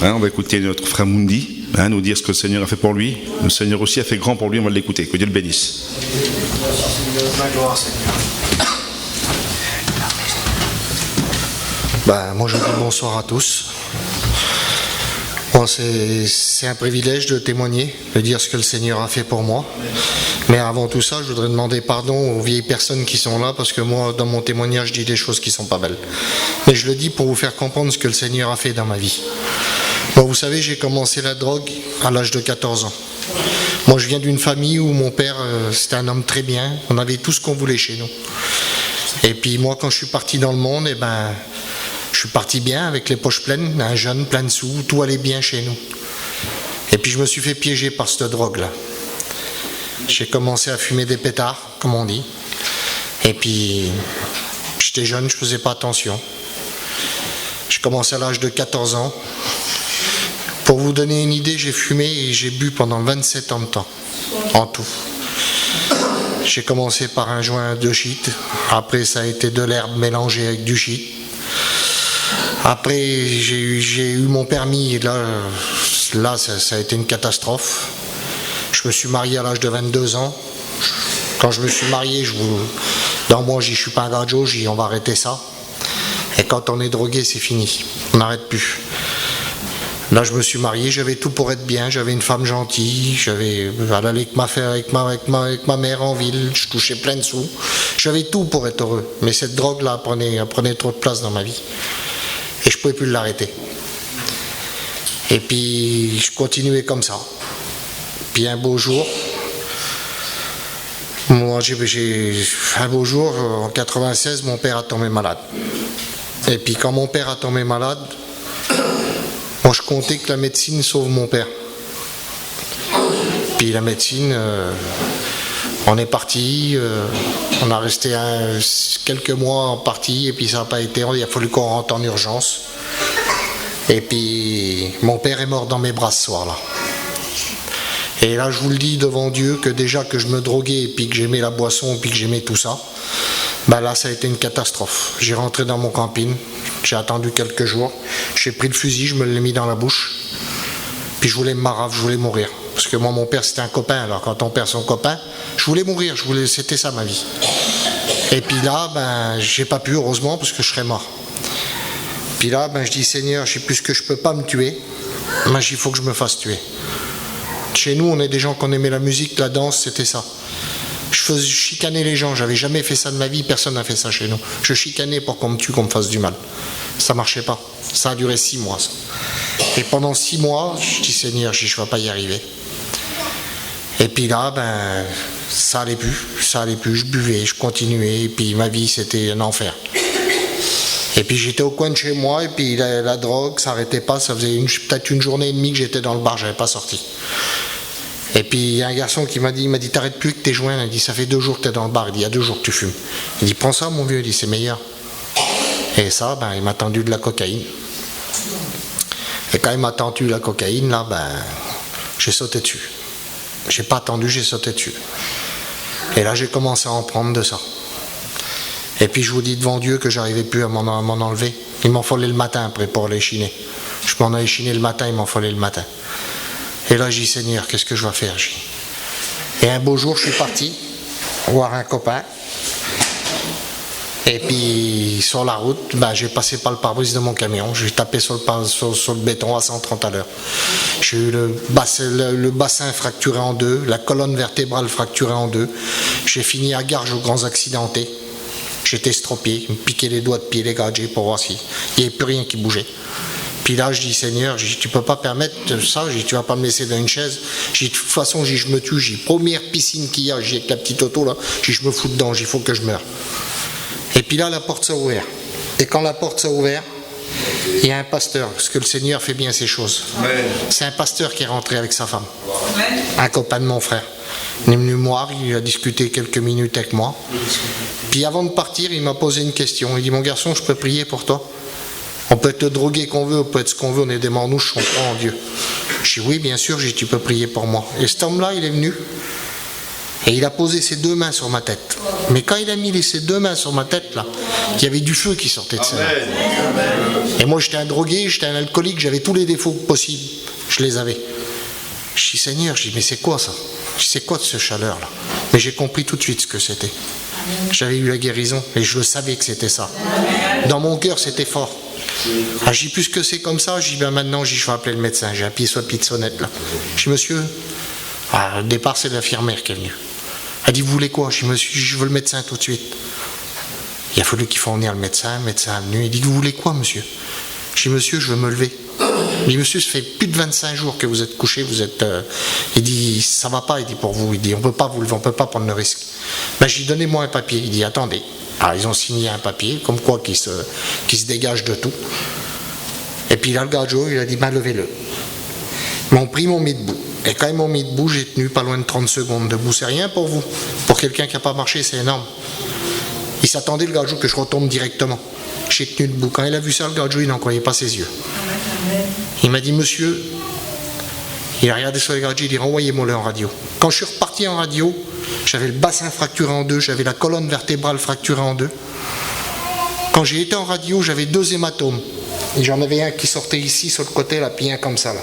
On va écouter notre frère Mundi, nous dire ce que le Seigneur a fait pour lui. Le Seigneur aussi a fait grand pour lui, on va l'écouter. Que Dieu le bénisse. Moi je dis bonsoir à tous. C'est un privilège de témoigner, de dire ce que le Seigneur a fait pour moi. Mais avant tout ça, je voudrais demander pardon aux vieilles personnes qui sont là, parce que moi, dans mon témoignage, je dis des choses qui sont pas belles. Mais je le dis pour vous faire comprendre ce que le Seigneur a fait dans ma vie. Vous savez, j'ai commencé la drogue à l'âge de 14 ans. Moi, je viens d'une famille où mon père, c'était un homme très bien. On avait tout ce qu'on voulait chez nous. Et puis moi, quand je suis parti dans le monde, je suis parti bien, avec les poches pleines, un jeune, plein de sous, tout allait bien chez nous. Et puis je me suis fait piéger par cette drogue-là. J'ai commencé à fumer des pétards, comme on dit. Et puis, j'étais jeune, je faisais pas attention. J'ai commencé à l'âge de 14 ans. Pour vous donner une idée, j'ai fumé et j'ai bu pendant 27 ans de temps, en tout. J'ai commencé par un joint de shit. Après, ça a été de l'herbe mélangée avec du shit. Après, j'ai eu mon permis, et là ça a été une catastrophe. Je me suis marié à l'âge de 22 ans. Quand je me suis marié, dans moi, je suis pas un gajo, on va arrêter ça. Et quand on est drogué, c'est fini. On n'arrête plus. Là, je me suis marié, j'avais tout pour être bien, j'avais une femme gentille, j'allais avec ma mère en ville, je touchais plein de sous. J'avais tout pour être heureux. Mais cette drogue-là prenait trop de place dans ma vie. Et je ne pouvais plus l'arrêter. Et puis, je continuais comme ça. Puis un beau jour, en 96, mon père a tombé malade. Et puis quand mon père a tombé malade, moi je comptais que la médecine sauve mon père. Puis la médecine, on est parti, on a resté quelques mois en partie, et puis ça n'a pas été, il a fallu qu'on rentre en urgence. Et puis mon père est mort dans mes bras ce soir-là. Et là, je vous le dis devant Dieu, que déjà que je me droguais, et puis que j'aimais la boisson, et puis que j'aimais tout ça, là, ça a été une catastrophe. J'ai rentré dans mon camping, j'ai attendu quelques jours, j'ai pris le fusil, je me l'ai mis dans la bouche, puis je voulais me marave, je voulais mourir. Parce que moi, mon père, c'était un copain, alors quand on perd son copain, je voulais mourir, c'était ça ma vie. Et puis là, j'ai pas pu, heureusement, parce que je serais mort. Puis là, je dis, Seigneur, je sais plus ce que je peux pas me tuer, mais il faut que je me fasse tuer. Chez nous, on est des gens qui aimait la musique, la danse, c'était ça. Je chicanais les gens, j'avais jamais fait ça de ma vie, personne n'a fait ça chez nous. Je chicanais pour qu'on me tue, qu'on me fasse du mal. Ça marchait pas. Ça a duré 6 mois. Ça. Et pendant 6 mois, je dis Seigneur, je ne vais pas y arriver. Et puis là, ça allait plus, je buvais, je continuais, et puis ma vie c'était un enfer. Et puis j'étais au coin de chez moi, et puis la drogue, ça n'arrêtait pas, ça faisait peut-être une journée et demie que j'étais dans le bar, j'avais pas sorti. Et puis il y a un garçon qui m'a dit, t'arrêtes plus que tes joints, il dit, ça fait 2 jours que t'es dans le bar, il dit, il y a 2 jours que tu fumes. Il dit, prends ça mon vieux, il dit, c'est meilleur. Et ça, il m'a tendu de la cocaïne. Et quand il m'a tendu la cocaïne, là, j'ai sauté dessus. J'ai pas attendu, j'ai sauté dessus. Et là, j'ai commencé à en prendre de ça. Et puis je vous dis devant Dieu que j'arrivais plus à m'en enlever. Il m'en fallait le matin après pour aller chiner. Je m'en allais chiner le matin, il m'en fallait le matin. Et là, je dis, Seigneur, qu'est-ce que je vais faire? Et un beau jour, je suis parti voir un copain. Et puis, sur la route, j'ai passé par le pare-brise de mon camion. J'ai tapé sur le béton à 130 à l'heure. J'ai eu le bassin fracturé en 2, la colonne vertébrale fracturée en 2. J'ai fini à Garges aux Grands Accidentés. J'étais estropié, me piquais les doigts de pied, les gadgets pour voir s'il n'y avait plus rien qui bougeait. Puis là, je dis, Seigneur, tu peux pas permettre ça, tu vas pas me laisser dans une chaise. De toute façon, je me tue, première piscine qu'il y a, avec la petite auto là, je me fous dedans, il faut que je meure. Et puis là, la porte s'est ouverte. Et quand la porte s'est ouverte, il y a un pasteur, parce que le Seigneur fait bien ces choses. Ouais. C'est un pasteur qui est rentré avec sa femme, ouais. Un copain de mon frère. Il est venu me voir, il a discuté quelques minutes avec moi. Puis avant de partir, il m'a posé une question. Il dit, mon garçon, je peux prier pour toi? On peut te droguer qu'on veut, on peut être ce qu'on veut, on est des mornouches, on croit en Dieu. Je dis, oui, bien sûr, tu peux prier pour moi. Et cet homme-là, il est venu. Et il a posé ses 2 mains sur ma tête. Mais quand il a mis ses 2 mains sur ma tête, là, il y avait du feu qui sortait de ses mains. Et moi, j'étais un drogué, j'étais un alcoolique, j'avais tous les défauts possibles. Je les avais. Je dis, Seigneur, je dis, mais c'est quoi ça? Je dis, c'est quoi de ce chaleur-là? Mais j'ai compris tout de suite ce que c'était. J'avais eu la guérison et je le savais que c'était ça. Dans mon cœur, c'était fort. Ah, je dis, puisque c'est comme ça, je dis, ben maintenant, je vais appeler le médecin. J'ai appuyé sur la petite sonnette là. Je dis, monsieur, au départ, c'est l'infirmière qui est venue. Elle dit, vous voulez quoi? Je dis, monsieur, je veux le médecin tout de suite. Il a fallu qu'il fasse venir le médecin est venu. Il dit, vous voulez quoi, monsieur? Je dis, monsieur, je veux me lever. Il dit, monsieur, ça fait plus de 25 jours que vous êtes couché, il dit, ça va pas, il dit, pour vous. Il dit, on peut pas vous lever, on peut pas prendre le risque. Ben, je dis, donnez-moi un papier. Il dit, attendez. Alors, ils ont signé un papier, comme quoi qui se dégage de tout. Et puis là, le gars Joe, il a dit, ben, levez-le. Ils m'ont pris, ils m'ont mis debout. Et quand ils m'ont mis debout, j'ai tenu pas loin de 30 secondes debout. C'est rien pour vous. Pour quelqu'un qui n'a pas marché, c'est énorme. Il s'attendait, le gars Joe, que je retombe directement. J'ai tenu debout. Quand il a vu ça, le gars Joe, il n'en croyait pas ses yeux. Il m'a dit, monsieur, il a regardé sur les gars Joe, il dit, renvoyez-moi-le en radio. Quand je suis reparti en radio, j'avais le bassin fracturé en 2, j'avais la colonne vertébrale fracturée en 2. Quand j'ai été en radio, j'avais 2 hématomes. Et j'en avais un qui sortait ici, sur le côté, là, puis un comme ça, là.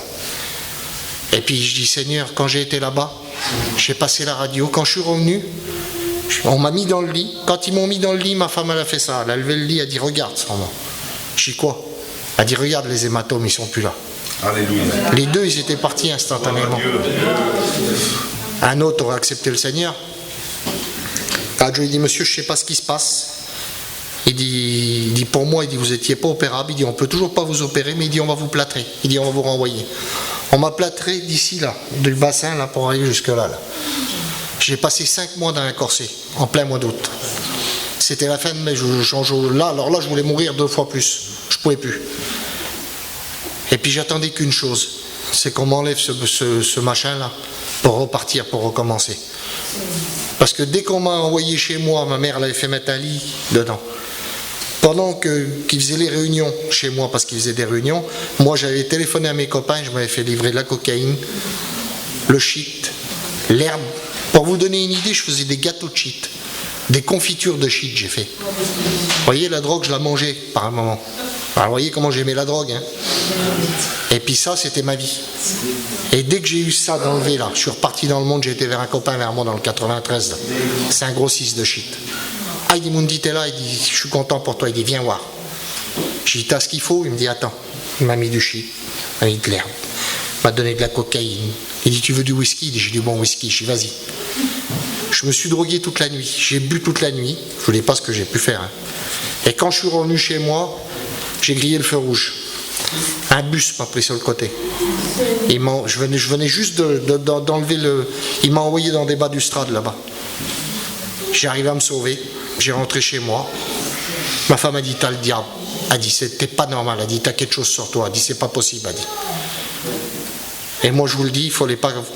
Et puis je dis, Seigneur, quand j'ai été là-bas, j'ai passé la radio. Quand je suis revenu, on m'a mis dans le lit. Quand ils m'ont mis dans le lit, ma femme, elle a fait ça. Elle a levé le lit, elle a dit, regarde, sur moi. Je dis, quoi? Elle a dit, regarde les hématomes, ils sont plus là. Alléluia. Les 2, ils étaient partis instantanément. Un autre aurait accepté le Seigneur. Quand Joe, il dit, monsieur, je ne sais pas ce qui se passe. Il dit, pour moi, il dit, vous n'étiez pas opérable. Il dit, on ne peut toujours pas vous opérer, mais il dit, on va vous plâtrer. Il dit, on va vous renvoyer. On m'a plâtré d'ici, là, du bassin, là, pour arriver jusque-là. Là. J'ai passé 5 mois dans un corset, en plein mois d'août. C'était la fin de mai. Alors là, je voulais mourir 2 fois plus. Je ne pouvais plus. Et puis, j'attendais qu'une chose. C'est qu'on m'enlève ce machin-là pour repartir, pour recommencer. Parce que dès qu'on m'a envoyé chez moi, ma mère l'avait fait mettre un lit dedans. Pendant qu'ils faisaient les réunions chez moi, parce qu'ils faisaient des réunions, moi j'avais téléphoné à mes copains, je m'avais fait livrer de la cocaïne, le shit, l'herbe. Pour vous donner une idée, je faisais des gâteaux de shit, des confitures de shit j'ai fait. Vous voyez, la drogue, je la mangeais par un moment. Alors, vous voyez comment j'aimais la drogue, hein. Et puis ça, c'était ma vie. Et dès que j'ai eu ça d'enlever là, je suis reparti dans le monde, j'ai été vers un copain vers moi dans le 93, là. C'est un grossiste de shit. Ah, il dit, Mundi, t'es là, il dit, je suis content pour toi, il dit, viens voir. J'ai dit, t'as ce qu'il faut? Il me dit, attends. Il m'a mis du shit, il m'a mis de l'herbe, il m'a donné de la cocaïne. Il dit, tu veux du whisky? Il dit, j'ai du bon whisky. Je dis, vas-y. Je me suis drogué toute la nuit, j'ai bu toute la nuit, je ne voulais pas ce que j'ai pu faire. Hein. Et quand je suis revenu chez moi, j'ai grillé le feu rouge. Un bus m'a pris sur le côté. Je venais juste d'enlever le... Il m'a envoyé dans des bas du strade là-bas. J'ai arrivé à me sauver. J'ai rentré chez moi. Ma femme a dit, t'as le diable. Elle a dit, c'était pas normal. Elle a dit, t'as quelque chose sur toi. Elle a dit, c'est pas possible. Elle a dit. Et moi, je vous le dis,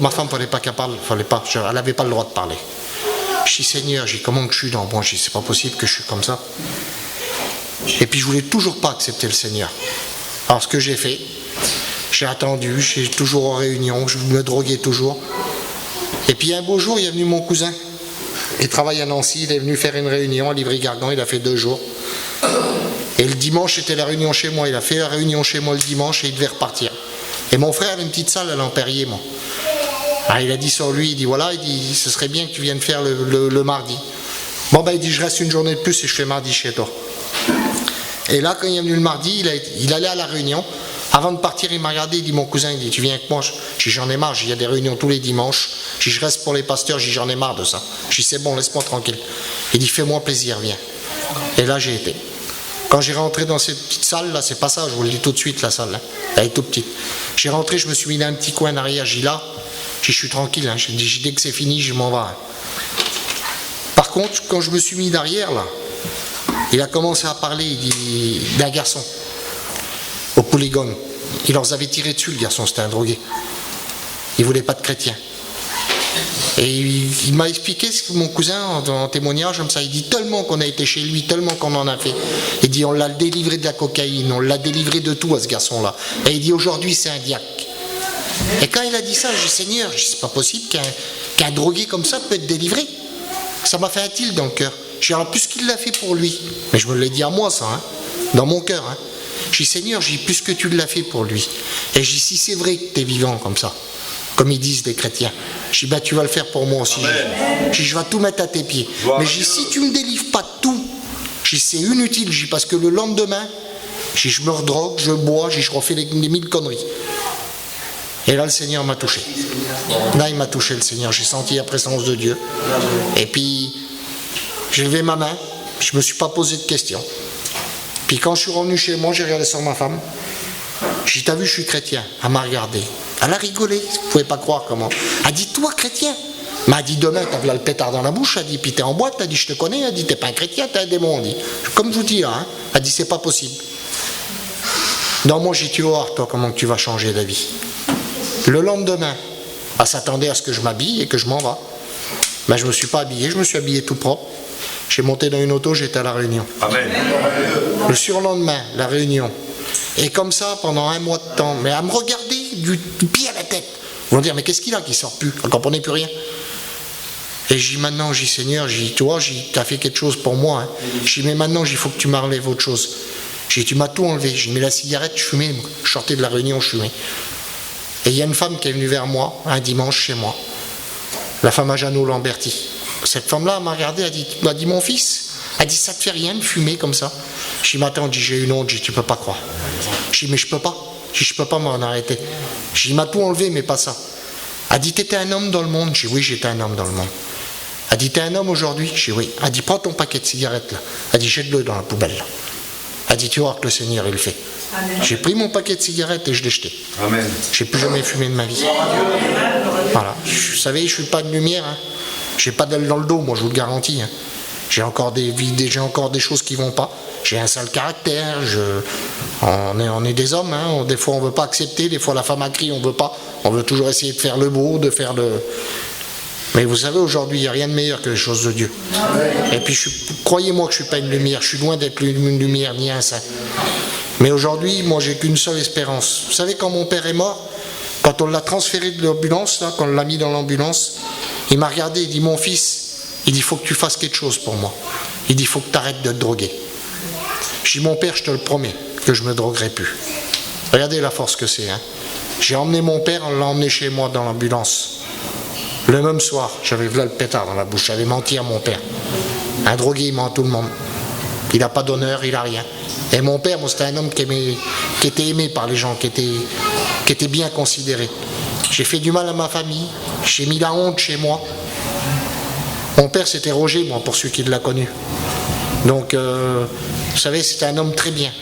ma femme ne fallait pas qu'elle parle. Elle n'avait pas le droit de parler. Je dis, Seigneur, comment que je suis dans moi? Je dis, c'est pas possible que je suis comme ça. Et puis, je voulais toujours pas accepter le Seigneur. Alors, ce que j'ai fait, j'ai attendu, j'ai toujours en réunion, je me droguais toujours. Et puis, un beau jour, il est venu mon cousin. Il travaille à Nancy, il est venu faire une réunion à Livry-Gargan, il a fait 2 jours. Et le dimanche, c'était la réunion chez moi. Il a fait la réunion chez moi le dimanche et il devait repartir. Et mon frère avait une petite salle à l'Empérier, moi. Alors, il a dit sur lui, il dit, voilà, il dit, ce serait bien que tu viennes faire le mardi. Bon, ben, il dit, je reste une journée de plus et je fais mardi chez toi. Et là, quand il est venu le mardi, il allait à la réunion. Avant de partir, il m'a regardé, il dit, mon cousin, il dit, tu viens avec moi? Je dis, j'en ai marre, il y a des réunions tous les dimanches. Je dis, je reste pour les pasteurs, je dis, j'en ai marre de ça. Je dis, c'est bon, laisse-moi tranquille. Il dit, fais-moi plaisir, viens. Et là, j'ai été. Quand j'ai rentré dans cette petite salle, là, c'est pas ça, je vous le dis tout de suite, la salle, là. Elle est toute petite. J'ai rentré, je me suis mis dans un petit coin derrière, j'ai dit, là, je suis tranquille, hein. Je dis, dès que c'est fini, je m'en vais. Hein. Par contre, quand je me suis mis derrière, là, il a commencé à parler, il dit, d'un garçon, au polygone. Il leur avait tiré dessus, le garçon, c'était un drogué. Il voulait pas de chrétien. Et il m'a expliqué ce que mon cousin, en témoignage, comme ça, il dit tellement qu'on a été chez lui, tellement qu'on en a fait. Il dit, on l'a délivré de la cocaïne, on l'a délivré de tout à ce garçon-là. Et il dit, aujourd'hui, c'est un diacre. Et quand il a dit ça, j'ai dit, Seigneur, c'est pas possible qu'un drogué comme ça peut être délivré. Ça m'a fait un tilt dans le cœur. J'ai dit, alors, puisqu'il l'a fait pour lui, mais je me l'ai dit à moi ça, hein, dans mon cœur. Hein. J'ai dit, Seigneur, j'ai dit, puisque tu l'as fait pour lui, et j'ai dit, si c'est vrai que tu es vivant comme ça, comme ils disent les chrétiens, j'ai dit, bah, tu vas le faire pour moi aussi. J'ai dit, je vais tout mettre à tes pieds. Mais j'ai dit, si tu ne me délivres pas de tout, j'ai dit, c'est inutile, j'ai dit, parce que le lendemain, j'ai dit, je me redrogue, je bois, j'ai dit, je refais les 1000 conneries. Et là, le Seigneur m'a touché. Là, il m'a touché, le Seigneur. J'ai senti la présence de Dieu. Et puis, j'ai levé ma main, je ne me suis pas posé de questions. Puis quand je suis revenu chez moi, j'ai regardé sur ma femme. J'ai dit, t'as vu, je suis chrétien. Elle m'a regardé. Elle a rigolé, vous ne pouvez pas croire comment. Elle a dit, toi, chrétien. Mais elle dit, demain, t'as le pétard dans la bouche. Elle dit, puis t'es en boîte. Elle dit, je te connais. Elle dit, t'es pas un chrétien, t'es un démon. Elle dit, comme je vous dis là, hein. Elle dit, c'est pas possible. Non, moi, j'ai dit, tu vas voir, toi, comment tu vas changer la vie. Le lendemain, elle s'attendait à ce que je m'habille et que je m'en va. Mais je ne me suis pas habillé, je me suis habillé tout propre. J'ai monté dans une auto, j'étais à la Réunion. Amen. Le surlendemain, la Réunion. Et comme ça, pendant un mois de temps, mais à me regarder du pied à la tête. Ils vont dire, mais qu'est-ce qu'il a qui sort plus? Elle ne comprenait plus rien. Et j'ai dit, maintenant, j'ai dit, Seigneur, j'ai dit, toi, tu as fait quelque chose pour moi. Hein. J'ai dit, mais maintenant, il faut que tu m'enlèves autre chose. J'ai dit, tu m'as tout enlevé. J'ai mis la cigarette, je fumais. Je sortais de la Réunion, je fumais. Et il y a une femme qui est venue vers moi, un dimanche chez moi. La femme à Jeannot Lamberti. Cette femme-là m'a regardé, elle m'a dit, mon fils, elle dit, ça te fait rien de fumer comme ça? Je dis, mais attends, j'ai une honte, tu peux pas croire. Je dis, mais je peux pas. Je peux pas m'en arrêter. Je dis, il m'a tout enlevé, mais pas ça. Elle dit, t'étais un homme dans le monde? Je dis, oui, j'étais un homme dans le monde. Elle dit, t'es un homme aujourd'hui? Je dis, oui. Elle dit, prends ton paquet de cigarettes là. Elle dit, jette-le dans la poubelle là. Elle dit, tu vois que le Seigneur, il le fait. J'ai pris mon paquet de cigarettes et je l'ai jeté. Amen. J'ai plus jamais fumé de ma vie. Voilà. Vous savez, je suis pas de lumière. Hein. J'ai pas d'aile dans le dos, moi, je vous le garantis. Hein. J'ai encore des choses qui vont pas. J'ai un sale caractère. On est des hommes. Hein. Des fois, on veut pas accepter. Des fois, la femme a crié, on veut pas. On veut toujours essayer de faire le beau, de faire le. Mais vous savez, aujourd'hui, il n'y a rien de meilleur que les choses de Dieu. Et puis, croyez-moi que je ne suis pas une lumière. Je suis loin d'être une lumière ni un saint. Mais aujourd'hui, moi, j'ai qu'une seule espérance. Vous savez, quand mon père est mort, quand on l'a transféré de l'ambulance, là, quand on l'a mis dans l'ambulance, il m'a regardé, il dit, mon fils, il dit, il faut que tu fasses quelque chose pour moi. Il dit, il faut que tu arrêtes de te droguer. Je dis, mon père, je te le promets, que je ne me droguerai plus. Regardez la force que c'est. Hein. J'ai emmené mon père, on l'a emmené chez moi dans l'ambulance. Le même soir, j'avais là le pétard dans la bouche, j'avais menti à mon père. Un drogué, il ment à tout le monde. Il n'a pas d'honneur, il n'a rien. Et mon père, moi, c'était un homme qui était aimé par les gens, qui était bien considéré. J'ai fait du mal à ma famille, j'ai mis la honte chez moi. Mon père, c'était Roger, moi, pour ceux qui l'ont connu. Donc, vous savez, c'était un homme très bien.